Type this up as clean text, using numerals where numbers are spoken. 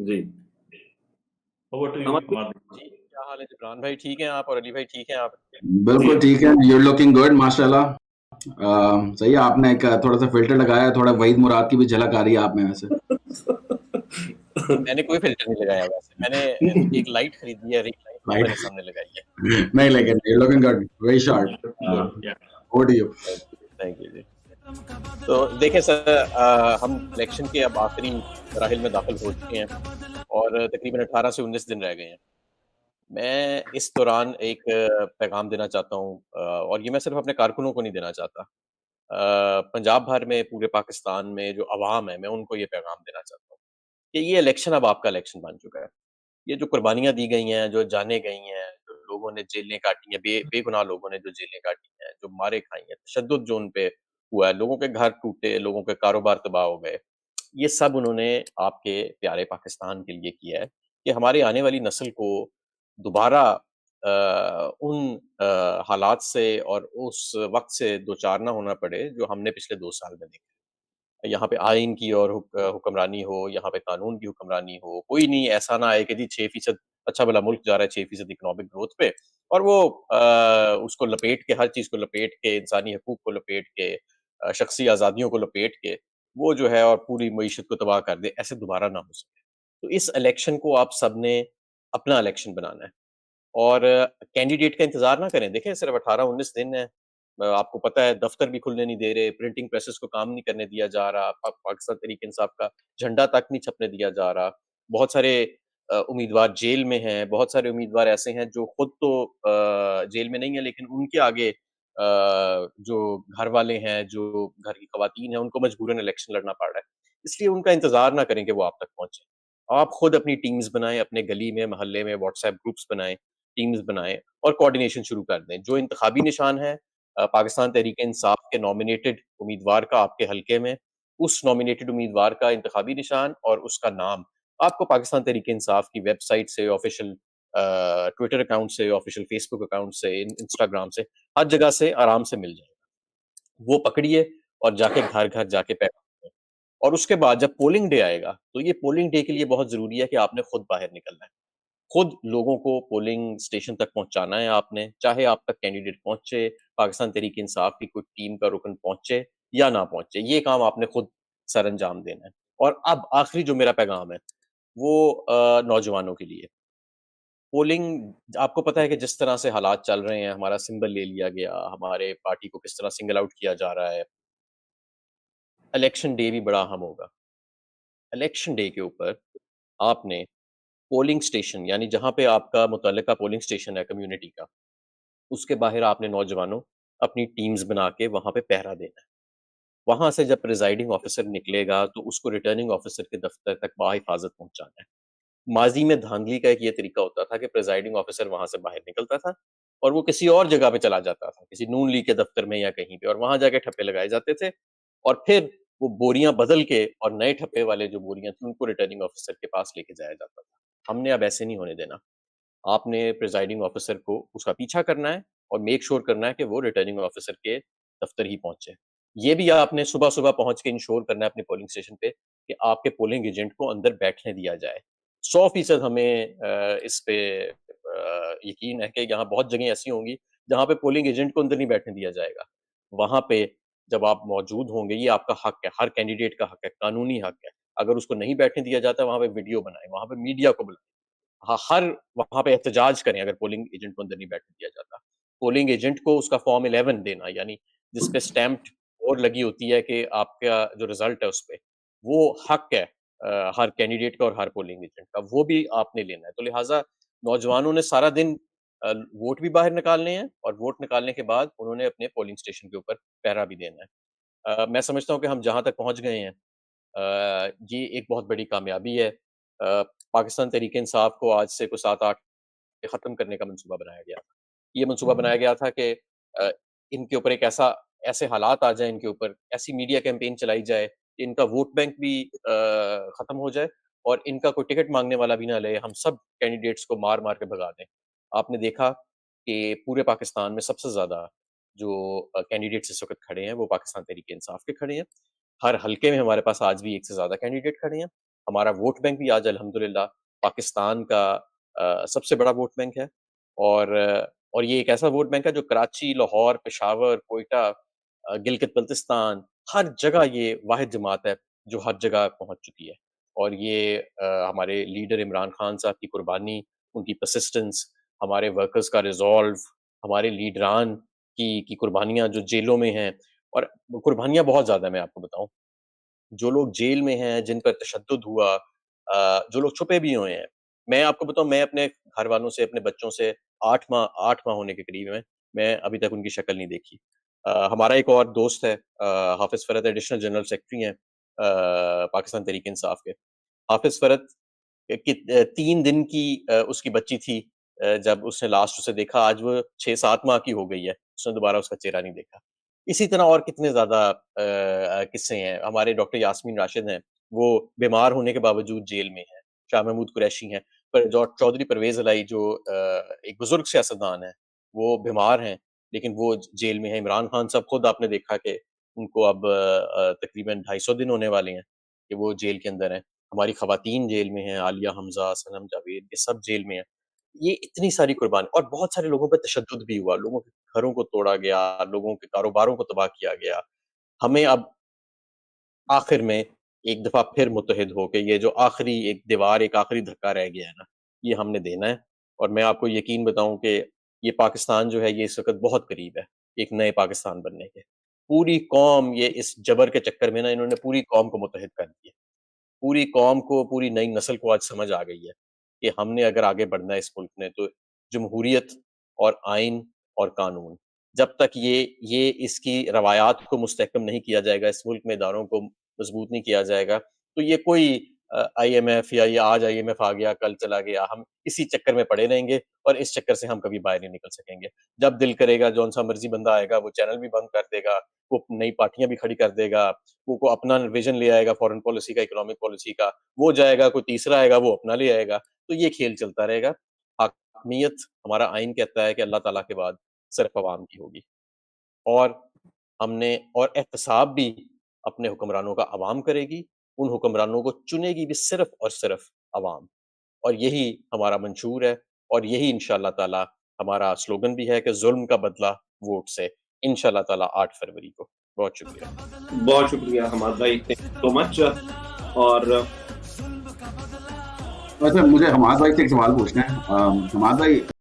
G over to you نمن بھائی ہمارے. جی، کیا حال ہے جبران بھائی؟ ٹھیک ہیں آپ؟ اور علی بھائی ٹھیک ہیں آپ؟ بالکل ٹھیک ہے. یو لوکنگ گڈ ماشاء اللہ. صحیح ہے. آپ نے ایک تھوڑا سا فلٹر لگایا ہے, تھوڑا وحید مراد کی بھی جھلک آ رہی ہے آپ میں ویسے. میں نے کوئی فلٹر نہیں لگایا. ویسے میں نے ایک لائٹ خریدی ہے, رنگ لائٹ, وہ میں رائٹ. نے سامنے لگائی ہے. نہیں لیکن you looking good, very sharp. Good, yeah. Over to you. Thank you ji. تو دیکھیں سر, ہم الیکشن کے اب آخری مراحل میں داخل ہو چکے ہیں اور تقریباً 18 سے 19 دن رہ گئے ہیں. میں اس دوران ایک پیغام دینا چاہتا ہوں, اور یہ میں صرف اپنے کارکنوں کو نہیں دینا چاہتا, پنجاب بھر میں, پورے پاکستان میں جو عوام ہے, میں ان کو یہ پیغام دینا چاہتا ہوں کہ یہ الیکشن اب آپ کا الیکشن بن چکا ہے. یہ جو قربانیاں دی گئی ہیں, جو جانیں گئی ہیں, جو لوگوں نے جیلیں کاٹی ہیں, بے گناہ لوگوں نے جو جیلیں کاٹی ہیں, جو مارے کھائی ہیں, تشدد جو ان پہ ہوا ہے, لوگوں کے گھر ٹوٹے, لوگوں کے کاروبار تباہ ہو گئے, یہ سب انہوں نے آپ کے پیارے پاکستان کے لیے کیا ہے کہ ہماری آنے والی نسل کو دوبارہ ان حالات سے اور اس وقت سے دوچار نہ ہونا پڑے جو ہم نے پچھلے 2 سال میں دیکھا. یہاں پہ آئین کی اور حکمرانی ہو, یہاں پہ قانون کی حکمرانی ہو, کوئی نہیں ایسا نہ آئے کہ جی 6% اچھا بھلا ملک جا رہا ہے 6% اکنامک گروتھ پہ, اور وہ اس کو لپیٹ کے, ہر چیز کو لپیٹ کے, انسانی حقوق کو لپیٹ کے, شخصی آزادیوں کو لپیٹ کے وہ جو ہے اور پوری معیشت کو تباہ کر دے. ایسے دوبارہ نہ ہو سکے. تو اس الیکشن کو آپ سب نے اپنا الیکشن بنانا ہے اور کینڈیڈیٹ کا انتظار نہ کریں. دیکھیں صرف 18-19 دن ہے, آپ کو پتہ ہے دفتر بھی کھلنے نہیں دے رہے, پرنٹنگ پریسز کو کام نہیں کرنے دیا جا رہا, پاکستان تحریک انصاف کا جھنڈا تک نہیں چھپنے دیا جا رہا, بہت سارے امیدوار جیل میں ہیں, بہت سارے امیدوار ایسے ہیں جو خود تو جیل میں نہیں ہیں لیکن ان کے آگے جو گھر والے ہیں, جو گھر کی خواتین ہیں, ان کو مجبوراً الیکشن لڑنا پڑ رہا ہے. اس لیے ان کا انتظار نہ کریں کہ وہ آپ تک پہنچے. آپ خود اپنی ٹیمز بنائیں, اپنے گلی میں, محلے میں واٹس ایپ گروپس بنائیں, ٹیمز بنائیں اور کوارڈینیشن شروع کر دیں. جو انتخابی نشان ہے پاکستان تحریک انصاف کے نامینیٹڈ امیدوار کا آپ کے حلقے میں, اس نامینیٹڈ امیدوار کا انتخابی نشان اور اس کا نام آپ کو پاکستان تحریک انصاف کی ویب سائٹ سے, آفیشیل ٹویٹر اکاؤنٹ سے, آفیشیل فیس بک اکاؤنٹ سے, انسٹاگرام سے, ہر جگہ سے آرام سے مل جائے گا. وہ پکڑیے اور جا کے گھر گھر جا کے پیغام دیں. اور اس کے بعد جب پولنگ ڈے آئے گا تو یہ پولنگ ڈے کے لیے بہت ضروری ہے کہ آپ نے خود باہر نکلنا ہے, خود لوگوں کو پولنگ سٹیشن تک پہنچانا ہے آپ نے, چاہے آپ تک کینڈیڈیٹ پہنچے, پاکستان تحریک انصاف کی کوئی ٹیم کا رکن پہنچے یا نہ پہنچے, یہ کام آپ نے خود سر انجام دینا ہے. اور اب آخری جو میرا پیغام ہے وہ نوجوانوں کے لیے. پولنگ آپ کو پتہ ہے کہ جس طرح سے حالات چل رہے ہیں, ہمارا سمبل لے لیا گیا, ہمارے پارٹی کو کس طرح سنگل آؤٹ کیا جا رہا ہے. الیکشن ڈے بھی بڑا اہم ہوگا. الیکشن ڈے کے اوپر آپ نے پولنگ سٹیشن, یعنی جہاں پہ آپ کا متعلقہ پولنگ سٹیشن ہے کمیونٹی کا, اس کے باہر آپ نے نوجوانوں اپنی ٹیمز بنا کے وہاں پہ پہرا دینا ہے. وہاں سے جب پریزائڈنگ آفیسر نکلے گا تو اس کو ریٹرننگ آفیسر کے دفتر تک بحفاظت پہنچانا ہے. ماضی میں دھاندلی کا ایک یہ طریقہ ہوتا تھا کہ پریزائڈنگ آفیسر وہاں سے باہر نکلتا تھا اور وہ کسی اور جگہ پہ چلا جاتا تھا, کسی نون لیگ کے دفتر میں یا کہیں پہ, اور وہاں جا کے ٹھپے لگائے جاتے تھے, اور پھر وہ بوریاں بدل کے اور نئے ٹھپے والے جو بوریاں تھیں ان کو ریٹرننگ آفیسر کے پاس لے کے جایا جاتا تھا. ہم نے اب ایسے نہیں ہونے دینا. آپ نے پریزائڈنگ آفیسر کو اس کا پیچھا کرنا ہے اور میک شور کرنا ہے کہ وہ ریٹرننگ آفیسر کے دفتر ہی پہنچے. یہ بھی آپ نے صبح صبح پہنچ کے انشور کرنا ہے اپنے پولنگ اسٹیشن پہ کہ آپ کے پولنگ ایجنٹ کو اندر بیٹھنے دیا جائے. 100% ہمیں اس پہ یقین ہے کہ یہاں بہت جگہیں ایسی ہوں گی جہاں پہ پولنگ ایجنٹ کو اندر نہیں بیٹھنے دیا جائے گا. وہاں پہ جب آپ موجود ہوں گے, یہ آپ کا حق ہے, ہر کینڈیڈیٹ کا حق ہے, قانونی حق ہے. اگر اس کو نہیں بیٹھنے دیا جاتا وہاں پہ ویڈیو بنائیں, وہاں پہ میڈیا کو بلائیں, ہر وہاں پہ احتجاج کریں اگر پولنگ ایجنٹ کو اندر نہیں بیٹھنے دیا جاتا. پولنگ ایجنٹ کو اس کا فارم 11 دینا, یعنی جس پہ اسٹیمپڈ اور لگی ہوتی ہے کہ آپ کا جو رزلٹ ہے اس پہ, وہ حق ہے ہر کینڈیڈیٹ کا اور ہر پولنگ ایجنٹ کا, وہ بھی آپ نے لینا ہے. تو لہٰذا نوجوانوں نے سارا دن ووٹ بھی باہر نکالنے ہیں اور ووٹ نکالنے کے بعد انہوں نے اپنے پولنگ اسٹیشن کے اوپر پہرا بھی دینا ہے. میں سمجھتا ہوں کہ ہم جہاں تک پہنچ گئے ہیں یہ ایک بہت بڑی کامیابی ہے. پاکستان تحریک انصاف کو آج سے کوئی 7-8 ختم کرنے کا منصوبہ بنایا گیا تھا. یہ منصوبہ بنایا گیا تھا کہ ان کے اوپر ایک ایسے حالات آ جائیں, ان کے اوپر ایسی میڈیا کیمپین چلائی جائے کہ ان کا ووٹ بینک بھی ختم ہو جائے اور ان کا کوئی ٹکٹ مانگنے والا بھی نہ لے, ہم سب کینڈیڈیٹس کو مار مار کے بھگا دیں. آپ نے دیکھا کہ پورے پاکستان میں سب سے زیادہ جو کینڈیڈیٹس اس وقت کھڑے ہیں وہ پاکستان تحریک انصاف کے کھڑے ہیں. ہر حلقے میں ہمارے پاس آج بھی ایک سے زیادہ کینڈیڈیٹ کھڑے ہیں. ہمارا ووٹ بینک بھی آج الحمدللہ پاکستان کا سب سے بڑا ووٹ بینک ہے، اور یہ ایک ایسا ووٹ بینک ہے جو کراچی، لاہور، پشاور، کوئٹہ، گلگت بلتستان، ہر جگہ یہ واحد جماعت ہے جو ہر جگہ پہنچ چکی ہے. اور یہ ہمارے لیڈر عمران خان صاحب کی قربانی، ان کی پرسسٹنس، ہمارے ورکرز کا ریزالو، ہمارے لیڈران کی قربانیاں جو جیلوں میں ہیں، اور قربانیاں بہت زیادہ ہیں. میں آپ کو بتاؤں، جو لوگ جیل میں ہیں، جن پر تشدد ہوا، جو لوگ چھپے بھی ہوئے ہیں. میں آپ کو بتاؤں، میں اپنے گھر والوں سے، اپنے بچوں سے 8 ماہ ہونے کے قریب ہیں، میں ابھی تک ان کی شکل نہیں دیکھی. ہمارا ایک اور دوست ہے، حافظ فرد، ایڈیشنل جنرل سیکرٹری ہیں پاکستان تحریک انصاف کے. حافظ فرد کی 3 دن کی اس کی بچی تھی جب اس نے لاسٹ اسے دیکھا. آج وہ 6-7 ماہ کی ہو گئی ہے، اس نے دوبارہ اس کا چہرہ نہیں دیکھا. اسی طرح اور کتنے زیادہ قصے ہیں. ہمارے ڈاکٹر یاسمین راشد ہیں، وہ بیمار ہونے کے باوجود جیل میں ہیں. شاہ محمود قریشی ہیں، پر جو چودھری پرویز الہی جو ایک بزرگ سیاستدان ہیں، وہ بیمار ہیں لیکن وہ جیل میں ہیں. عمران خان صاحب خود آپ نے دیکھا کہ ان کو اب تقریباً 250 دن ہونے والے ہیں کہ وہ جیل کے اندر ہیں. ہماری خواتین جیل میں ہیں، عالیہ حمزہ، صنم جاوید، یہ سب جیل میں ہیں. یہ اتنی ساری قربانی، اور بہت سارے لوگوں پہ تشدد بھی ہوا، لوگوں کے گھروں کو توڑا گیا، لوگوں کے کاروباروں کو تباہ کیا گیا. ہمیں اب آخر میں ایک دفعہ پھر متحد ہو کے یہ جو آخری ایک دیوار، ایک آخری دھکا رہ گیا ہے نا، یہ ہم نے دینا ہے. اور میں آپ کو یقین بتاؤں کہ یہ پاکستان جو ہے یہ اس وقت بہت قریب ہے ایک نئے پاکستان بننے کے. پوری قوم، یہ اس جبر کے چکر میں نا انہوں نے پوری قوم کو متحد کر دیا. پوری قوم کو، پوری نئی نسل کو آج سمجھ آ گئی ہے کہ ہم نے اگر آگے بڑھنا ہے اس ملک میں تو جمہوریت اور آئین اور قانون، جب تک یہ اس کی روایات کو مستحکم نہیں کیا جائے گا، اس ملک میں اداروں کو مضبوط نہیں کیا جائے گا، تو یہ کوئی آئی ایم ایف یا یہ آج آئی ایم ایف آ گیا کل چلا گیا، ہم اسی چکر میں پڑے رہیں گے اور اس چکر سے ہم کبھی باہر نہیں نکل سکیں گے. جب دل کرے گا جون سا مرضی بندہ آئے گا وہ چینل بھی بند کر دے گا، وہ نئی پارٹیاں بھی کھڑی کر دے گا، وہ اپنا ویژن لے آئے گا فورن پالیسی کا، اکنامک پالیسی کا، وہ جائے گا، کوئی تیسرا آئے گا وہ اپنا لے آئے گا. تو یہ کھیل چلتا رہے گا. حاکمیت، ہمارا آئین کہتا ہے کہ اللہ تعالیٰ کے بعد صرف عوام کی ہوگی، اور ہم نے، اور احتساب بھی اپنے حکمرانوں کا عوام کرے گی، ان حکمرانوں کو چنے گی بھی صرف اور صرف عوام. اور یہی ہمارا منشور ہے، اور یہی انشاءاللہ تعالی ہمارا سلوگن بھی ہے کہ ظلم کا بدلہ ووٹ سے، انشاءاللہ تعالی 8 فروری کو. بہت شکریہ. بہت شکریہ حماد بھائی، تھینک سو مچ. اور اچھا، مجھے حماد بھائی سے ایک سوال پوچھنا ہے. حماد بھائی،